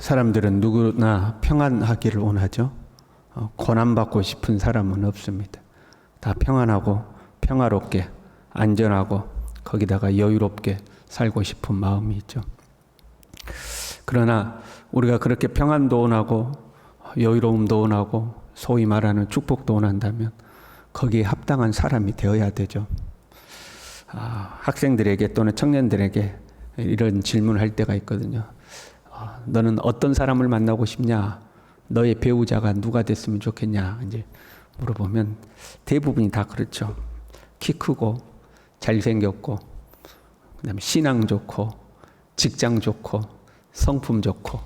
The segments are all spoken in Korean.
사람들은 누구나 평안하기를 원하죠. 고난받고 싶은 사람은 없습니다. 다 평안하고 평화롭게 안전하고 거기다가 여유롭게 살고 싶은 마음이 있죠. 그러나 우리가 그렇게 평안도 원하고 여유로움도 원하고 소위 말하는 축복도 원한다면 거기에 합당한 사람이 되어야 되죠. 학생들에게 또는 청년들에게 이런 질문을 할 때가 있거든요. 너는 어떤 사람을 만나고 싶냐? 너의 배우자가 누가 됐으면 좋겠냐? 이제 물어보면 대부분이 다 그렇죠. 키 크고 잘생겼고 그다음에 신앙 좋고 직장 좋고 성품 좋고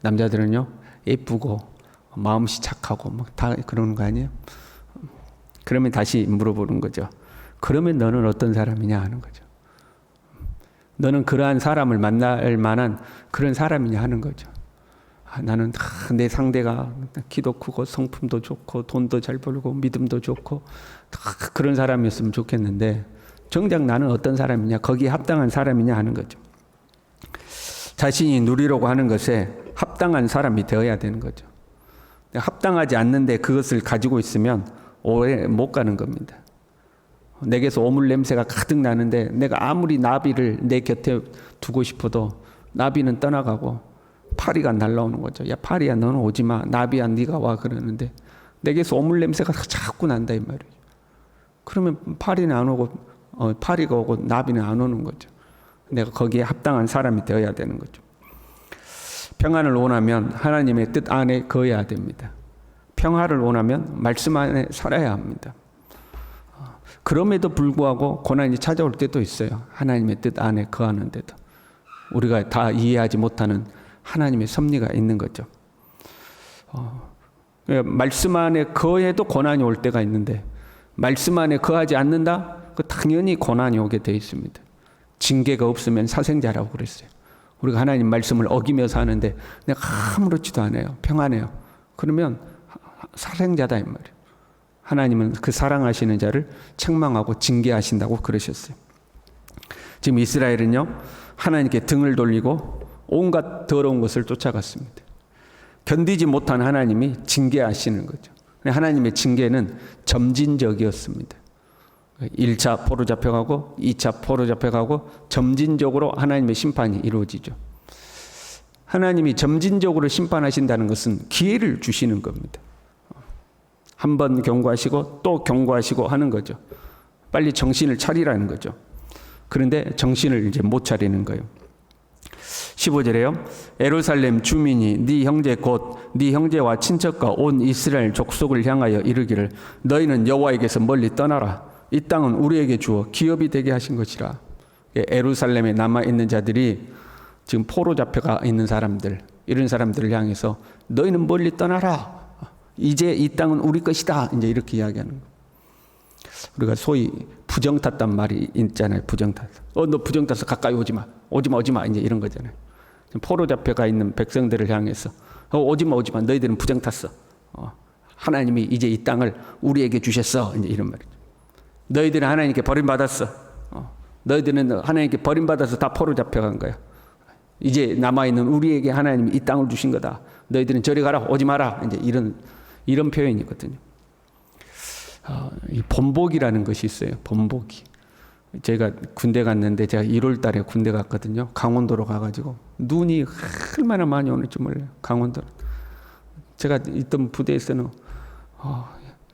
남자들은요 예쁘고 마음씨 착하고 막 다 그러는 거 아니에요? 그러면 다시 물어보는 거죠. 그러면 너는 어떤 사람이냐 하는 거죠. 너는 그러한 사람을 만날 만한 그런 사람이냐 하는 거죠. 나는 내 상대가 키도 크고 성품도 좋고 돈도 잘 벌고 믿음도 좋고 그런 사람이었으면 좋겠는데 정작 나는 어떤 사람이냐, 거기에 합당한 사람이냐 하는 거죠. 자신이 누리려고 하는 것에 합당한 사람이 되어야 되는 거죠. 합당하지 않는데 그것을 가지고 있으면 오래 못 가는 겁니다. 내게서 오물 냄새가 가득 나는데 내가 아무리 나비를 내 곁에 두고 싶어도 나비는 떠나가고 파리가 날라오는 거죠. 야 파리야 너는 오지 마. 나비야 네가 와 그러는데 내게서 오물 냄새가 자꾸 난다 이 말이에요. 그러면 파리는 안 오고 파리가 오고 나비는 안 오는 거죠. 내가 거기에 합당한 사람이 되어야 되는 거죠. 평안을 원하면 하나님의 뜻 안에 거해야 됩니다. 평화를 원하면 말씀 안에 살아야 합니다. 그럼에도 불구하고 고난이 찾아올 때도 있어요. 하나님의 뜻 안에 거하는데도 우리가 다 이해하지 못하는 하나님의 섭리가 있는 거죠. 말씀 안에 거해도 고난이 올 때가 있는데 말씀 안에 거하지 않는다? 그 당연히 고난이 오게 돼 있습니다. 징계가 없으면 사생자라고 그랬어요. 우리가 하나님 말씀을 어기며 사는데 내가 아무렇지도 않아요. 평안해요. 그러면 사생자다 이 말이에요. 하나님은 그 사랑하시는 자를 책망하고 징계하신다고 그러셨어요. 지금 이스라엘은요 하나님께 등을 돌리고 온갖 더러운 것을 쫓아갔습니다. 견디지 못한 하나님이 징계하시는 거죠. 하나님의 징계는 점진적이었습니다. 1차 포로 잡혀가고 2차 포로 잡혀가고 점진적으로 하나님의 심판이 이루어지죠. 하나님이 점진적으로 심판하신다는 것은 기회를 주시는 겁니다. 한 번 경고하시고 또 경고하시고 하는 거죠. 빨리 정신을 차리라는 거죠. 그런데 정신을 이제 못 차리는 거예요. 15절에요. 예루살렘 주민이 네 형제 곧 네 형제와 친척과 온 이스라엘 족속을 향하여 이르기를 너희는 여호와에게서 멀리 떠나라. 이 땅은 우리에게 주어 기업이 되게 하신 것이라. 예루살렘에 남아있는 자들이 지금 포로 잡혀가 있는 사람들 이런 사람들을 향해서 너희는 멀리 떠나라. 이제 이 땅은 우리 것이다. 이제 이렇게 이야기하는 거예요. 우리가 소위 부정 탔단 말이 있잖아요. 부정 탔어. 너 부정 탔어. 가까이 오지 마. 오지 마. 오지 마. 이제 이런 거잖아요. 포로 잡혀가 있는 백성들을 향해서 오지 마. 오지 마. 너희들은 부정 탔어. 하나님이 이제 이 땅을 우리에게 주셨어. 이제 이런 말이죠. 너희들은 하나님께 버림받았어. 너희들은 하나님께 버림받아서 다 포로 잡혀간 거야. 이제 남아있는 우리에게 하나님이 이 땅을 주신 거다. 너희들은 저리 가라. 오지 마라. 이제 이런 표현이거든요. 이 본복이라는 것이 있어요. 본복이. 제가 군대 갔는데 제가 1월 달에 군대 갔거든요. 강원도로 가가지고 눈이 얼마나 많이 오는지 몰라요. 강원도는. 제가 있던 부대에서는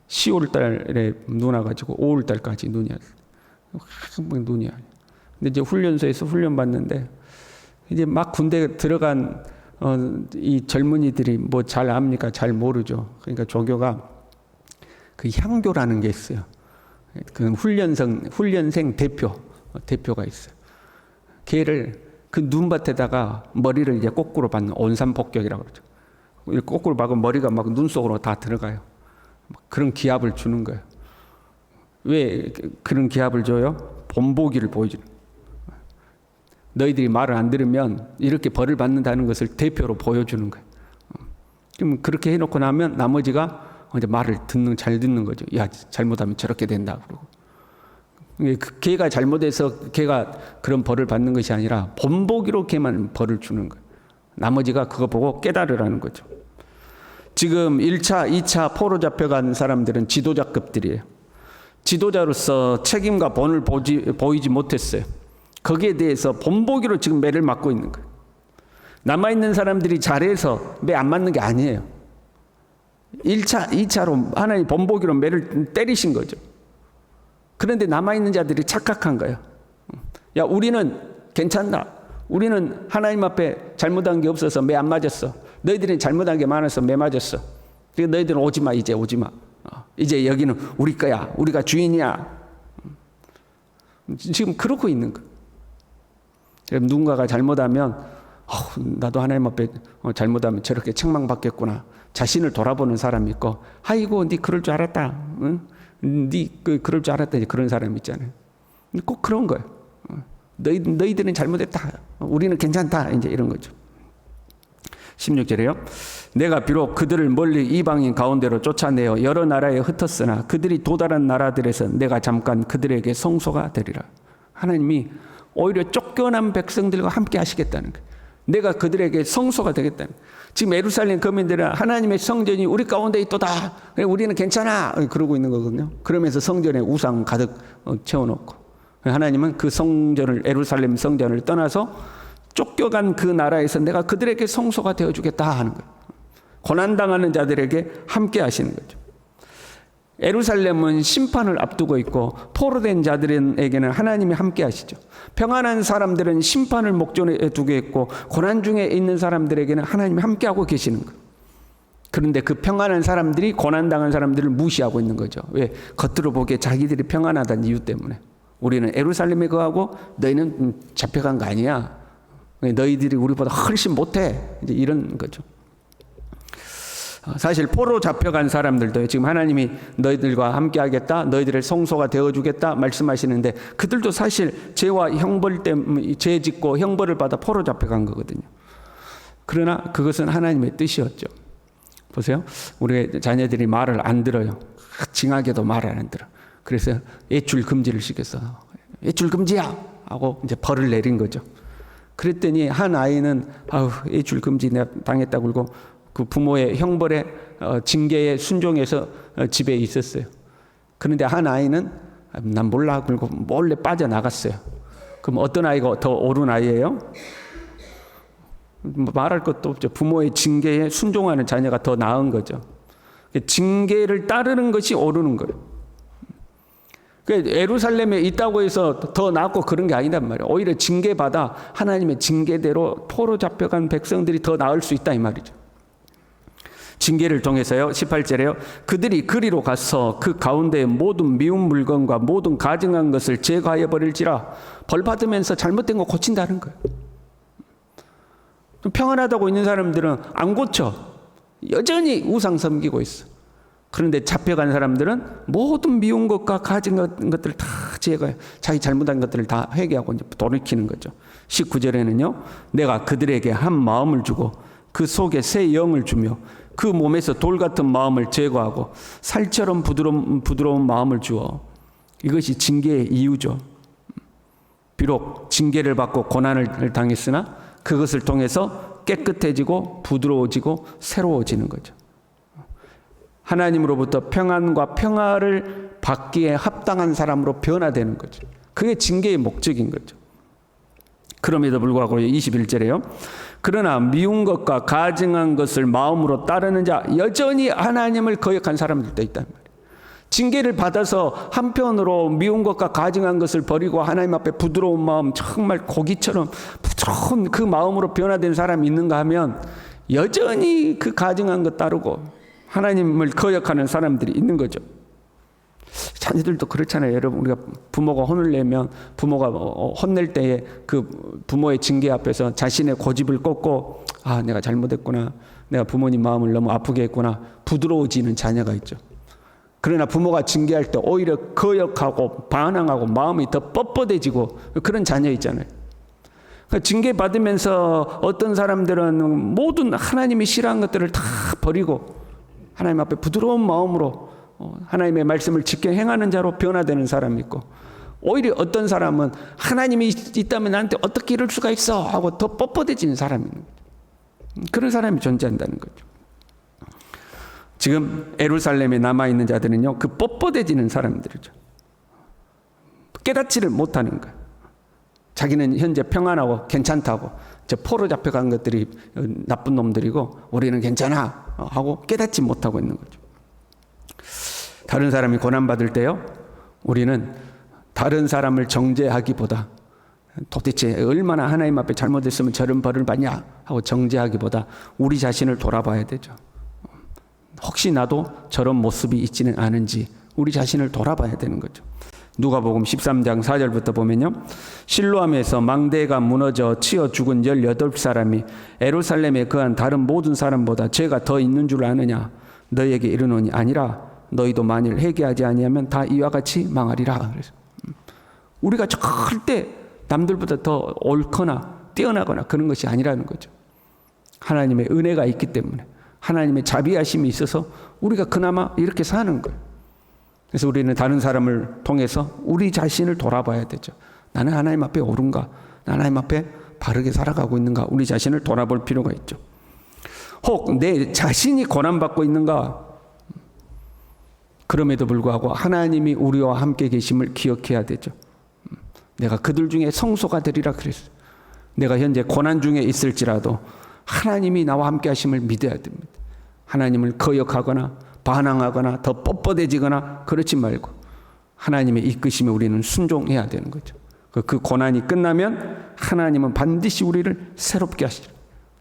10월 달에 눈 와가지고 5월 달까지 눈이 왔어요. 눈이 와요. 근데 이제 훈련소에서 훈련 받는데 이제 막 군대 들어간 이 젊은이들이 뭐 잘 압니까? 잘 모르죠. 그러니까 조교가 그 향교라는 게 있어요. 그 훈련생 대표가 있어요. 걔를 그 눈밭에다가 머리를 이제 거꾸로 박는 온산폭격이라고 그러죠. 거꾸로 박으면 머리가 막 눈 속으로 다 들어가요. 그런 기합을 주는 거예요. 왜 그런 기합을 줘요? 본보기를 보여주는 거예요. 너희들이 말을 안 들으면 이렇게 벌을 받는다는 것을 대표로 보여주는 거예요. 그럼 그렇게 해놓고 나면 나머지가 이제 말을 잘 듣는 거죠. 야, 잘못하면 저렇게 된다. 그러고. 걔가 잘못해서 걔가 그런 벌을 받는 것이 아니라 본보기로 걔만 벌을 주는 거예요. 나머지가 그거 보고 깨달으라는 거죠. 지금 1차, 2차 포로 잡혀간 사람들은 지도자급들이에요. 지도자로서 책임과 본을 보이지 못했어요. 거기에 대해서 본보기로 지금 매를 맞고 있는 거예요. 남아있는 사람들이 잘해서 매 안 맞는 게 아니에요. 1차, 2차로 하나님 본보기로 매를 때리신 거죠. 그런데 남아있는 자들이 착각한 거예요. 야, 우리는 괜찮다. 우리는 하나님 앞에 잘못한 게 없어서 매 안 맞았어. 너희들은 잘못한 게 많아서 매 맞았어. 그러니까 너희들은 오지 마, 이제 오지 마. 이제 여기는 우리 거야. 우리가 주인이야. 지금 그러고 있는 거예요. 누군가가 잘못하면 나도 하나님 앞에 잘못하면 저렇게 책망받겠구나. 자신을 돌아보는 사람이 있고, 아이고, 네 그럴 줄 알았다. 응? 네 그럴 줄 알았다. 이제 그런 사람 있잖아요. 꼭 그런 거예요. 너희들은 잘못했다. 우리는 괜찮다. 이제 이런 거죠. 16절에요. 내가 비록 그들을 멀리 이방인 가운데로 쫓아내어 여러 나라에 흩었으나 그들이 도달한 나라들에서 내가 잠깐 그들에게 성소가 되리라. 하나님이 오히려 쫓겨난 백성들과 함께 하시겠다는 거예요. 내가 그들에게 성소가 되겠다는 거예요. 지금 예루살렘 거민들은 하나님의 성전이 우리 가운데 있도다. 우리는 괜찮아. 그러고 있는 거거든요. 그러면서 성전에 우상 가득 채워놓고, 하나님은 그 성전을, 예루살렘 성전을 떠나서 쫓겨간 그 나라에서 내가 그들에게 성소가 되어주겠다 하는 거예요. 고난당하는 자들에게 함께 하시는 거죠. 예루살렘은 심판을 앞두고 있고 포로된 자들에게는 하나님이 함께 하시죠. 평안한 사람들은 심판을 목전에 두고 있고 고난 중에 있는 사람들에게는 하나님이 함께하고 계시는 거예요. 그런데 그 평안한 사람들이 고난당한 사람들을 무시하고 있는 거죠. 왜? 겉으로 보기에 자기들이 평안하다는 이유 때문에. 우리는 예루살렘에 거하고 너희는 잡혀간 거 아니야. 너희들이 우리보다 훨씬 못해. 이제 이런 거죠. 사실 포로 잡혀간 사람들도 지금 하나님이 너희들과 함께 하겠다, 너희들의 성소가 되어주겠다 말씀하시는데 그들도 사실 죄와 형벌 때문에 죄 짓고 형벌을 받아 포로 잡혀간 거거든요. 그러나 그것은 하나님의 뜻이었죠. 보세요. 우리 자녀들이 말을 안 들어요. 징하게도 말을 안 들어. 그래서 외출 금지를 시켰어. 외출 금지야! 하고 이제 벌을 내린 거죠. 그랬더니 한 아이는 외출 금지 내가 당했다고 그러고 그 부모의 형벌에 징계에 순종해서 집에 있었어요. 그런데 한 아이는 난 몰라 그러고 몰래 빠져나갔어요. 그럼 어떤 아이가 더 옳은 아이예요? 말할 것도 없죠. 부모의 징계에 순종하는 자녀가 더 나은 거죠. 징계를 따르는 것이 옳은 거예요. 예루살렘에 있다고 해서 더 낫고 그런 게 아니란 말이에요. 오히려 징계받아 하나님의 징계대로 포로 잡혀간 백성들이 더 나을 수 있다 이 말이죠. 징계를 통해서요. 18절에요. 그들이 그리로 가서 그 가운데 모든 미운 물건과 모든 가증한 것을 제거하여 버릴지라. 벌 받으면서 잘못된 거 고친다는 거예요. 평안하다고 있는 사람들은 안 고쳐. 여전히 우상 섬기고 있어. 그런데 잡혀간 사람들은 모든 미운 것과 가증한 것들을 다 제거해. 자기 잘못한 것들을 다 회개하고 이제 돌이키는 거죠. 19절에는요. 내가 그들에게 한 마음을 주고 그 속에 새 영을 주며 그 몸에서 돌 같은 마음을 제거하고 살처럼 부드러운 마음을 주어. 이것이 징계의 이유죠. 비록 징계를 받고 고난을 당했으나 그것을 통해서 깨끗해지고 부드러워지고 새로워지는 거죠. 하나님으로부터 평안과 평화를 받기에 합당한 사람으로 변화되는 거죠. 그게 징계의 목적인 거죠. 그럼에도 불구하고 21절에요. 그러나 미운 것과 가증한 것을 마음으로 따르는 자 여전히 하나님을 거역한 사람들도 있단 말이에요. 징계를 받아서 한편으로 미운 것과 가증한 것을 버리고 하나님 앞에 부드러운 마음, 정말 고기처럼 부드러운 그 마음으로 변화된 사람이 있는가 하면 여전히 그 가증한 것 따르고 하나님을 거역하는 사람들이 있는 거죠. 자녀들도 그렇잖아요. 여러분, 우리가 부모가 혼을 내면 부모가 혼낼 때에 그 부모의 징계 앞에서 자신의 고집을 꺾고 내가 잘못했구나. 내가 부모님 마음을 너무 아프게 했구나. 부드러워지는 자녀가 있죠. 그러나 부모가 징계할 때 오히려 거역하고 반항하고 마음이 더 뻣뻣해지고 그런 자녀 있잖아요. 그러니까 징계 받으면서 어떤 사람들은 모든 하나님이 싫어하는 것들을 다 버리고 하나님 앞에 부드러운 마음으로 하나님의 말씀을 지켜 행하는 자로 변화되는 사람이 있고, 오히려 어떤 사람은 하나님이 있다면 나한테 어떻게 이럴 수가 있어 하고 더 뻣뻣해지는 사람이 있는 거예요. 그런 사람이 존재한다는 거죠. 지금 예루살렘에 남아있는 자들은요, 그 뻣뻣해지는 사람들이죠. 깨닫지를 못하는 거예요. 자기는 현재 평안하고 괜찮다고, 저 포로 잡혀간 것들이 나쁜 놈들이고 우리는 괜찮아 하고 깨닫지 못하고 있는 거죠. 다른 사람이 고난받을 때요, 우리는 다른 사람을 정죄하기보다 도대체 얼마나 하나님 앞에 잘못했으면 저런 벌을 받냐 하고 정죄하기보다 우리 자신을 돌아봐야 되죠. 혹시 나도 저런 모습이 있지는 않은지 우리 자신을 돌아봐야 되는 거죠. 누가복음 13장 4절부터 보면요, 실로암에서 망대가 무너져 치어 죽은 18사람이 예루살렘에 거한 다른 모든 사람보다 죄가 더 있는 줄 아느냐. 너희에게 이르노니 아니라 너희도 만일 회개하지 아니하면 다 이와 같이 망하리라. 그래서 우리가 절대 남들보다 더 옳거나 뛰어나거나 그런 것이 아니라는 거죠. 하나님의 은혜가 있기 때문에, 하나님의 자비하심이 있어서 우리가 그나마 이렇게 사는 거예요. 그래서 우리는 다른 사람을 통해서 우리 자신을 돌아봐야 되죠. 나는 하나님 앞에 옳은가? 하나님 앞에 바르게 살아가고 있는가? 우리 자신을 돌아볼 필요가 있죠. 혹 내 자신이 고난받고 있는가? 그럼에도 불구하고 하나님이 우리와 함께 계심을 기억해야 되죠. 내가 그들 중에 성소가 되리라 그랬어요. 내가 현재 고난 중에 있을지라도 하나님이 나와 함께 하심을 믿어야 됩니다. 하나님을 거역하거나 반항하거나 더 뻣뻣해지거나 그렇지 말고 하나님의 이끄심에 우리는 순종해야 되는 거죠. 그 고난이 끝나면 하나님은 반드시 우리를 새롭게 하시죠.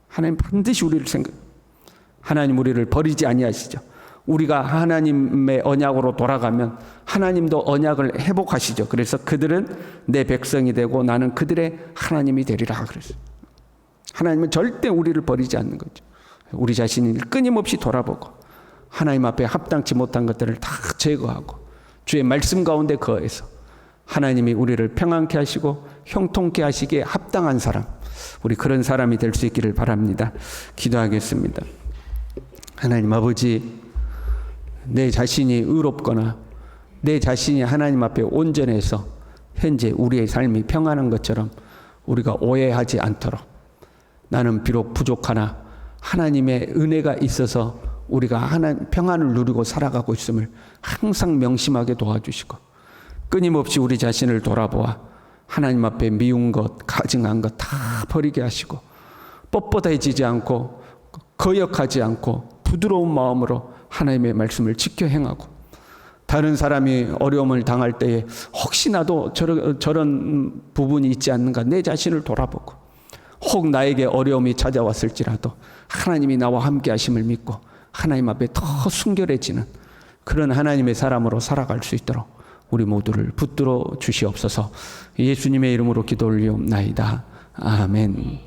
하나님 반드시 우리를 하나님 우리를 버리지 아니하시죠. 우리가 하나님의 언약으로 돌아가면 하나님도 언약을 회복하시죠. 그래서 그들은 내 백성이 되고 나는 그들의 하나님이 되리라 그랬어요. 하나님은 절대 우리를 버리지 않는 거죠. 우리 자신을 끊임없이 돌아보고 하나님 앞에 합당치 못한 것들을 다 제거하고 주의 말씀 가운데 거해서 하나님이 우리를 평안케 하시고 형통케 하시기에 합당한 사람, 우리 그런 사람이 될 수 있기를 바랍니다. 기도하겠습니다. 하나님 아버지, 내 자신이 의롭거나 내 자신이 하나님 앞에 온전해서 현재 우리의 삶이 평안한 것처럼 우리가 오해하지 않도록, 나는 비록 부족하나 하나님의 은혜가 있어서 우리가 평안을 누리고 살아가고 있음을 항상 명심하게 도와주시고, 끊임없이 우리 자신을 돌아보아 하나님 앞에 미운 것, 가증한 것 다 버리게 하시고 뻣뻣해지지 않고 거역하지 않고 부드러운 마음으로 하나님의 말씀을 지켜 행하고, 다른 사람이 어려움을 당할 때에 혹시나도 저런 부분이 있지 않는가 내 자신을 돌아보고, 혹 나에게 어려움이 찾아왔을지라도 하나님이 나와 함께 하심을 믿고 하나님 앞에 더 순결해지는 그런 하나님의 사람으로 살아갈 수 있도록 우리 모두를 붙들어 주시옵소서. 예수님의 이름으로 기도 올리옵나이다. 아멘.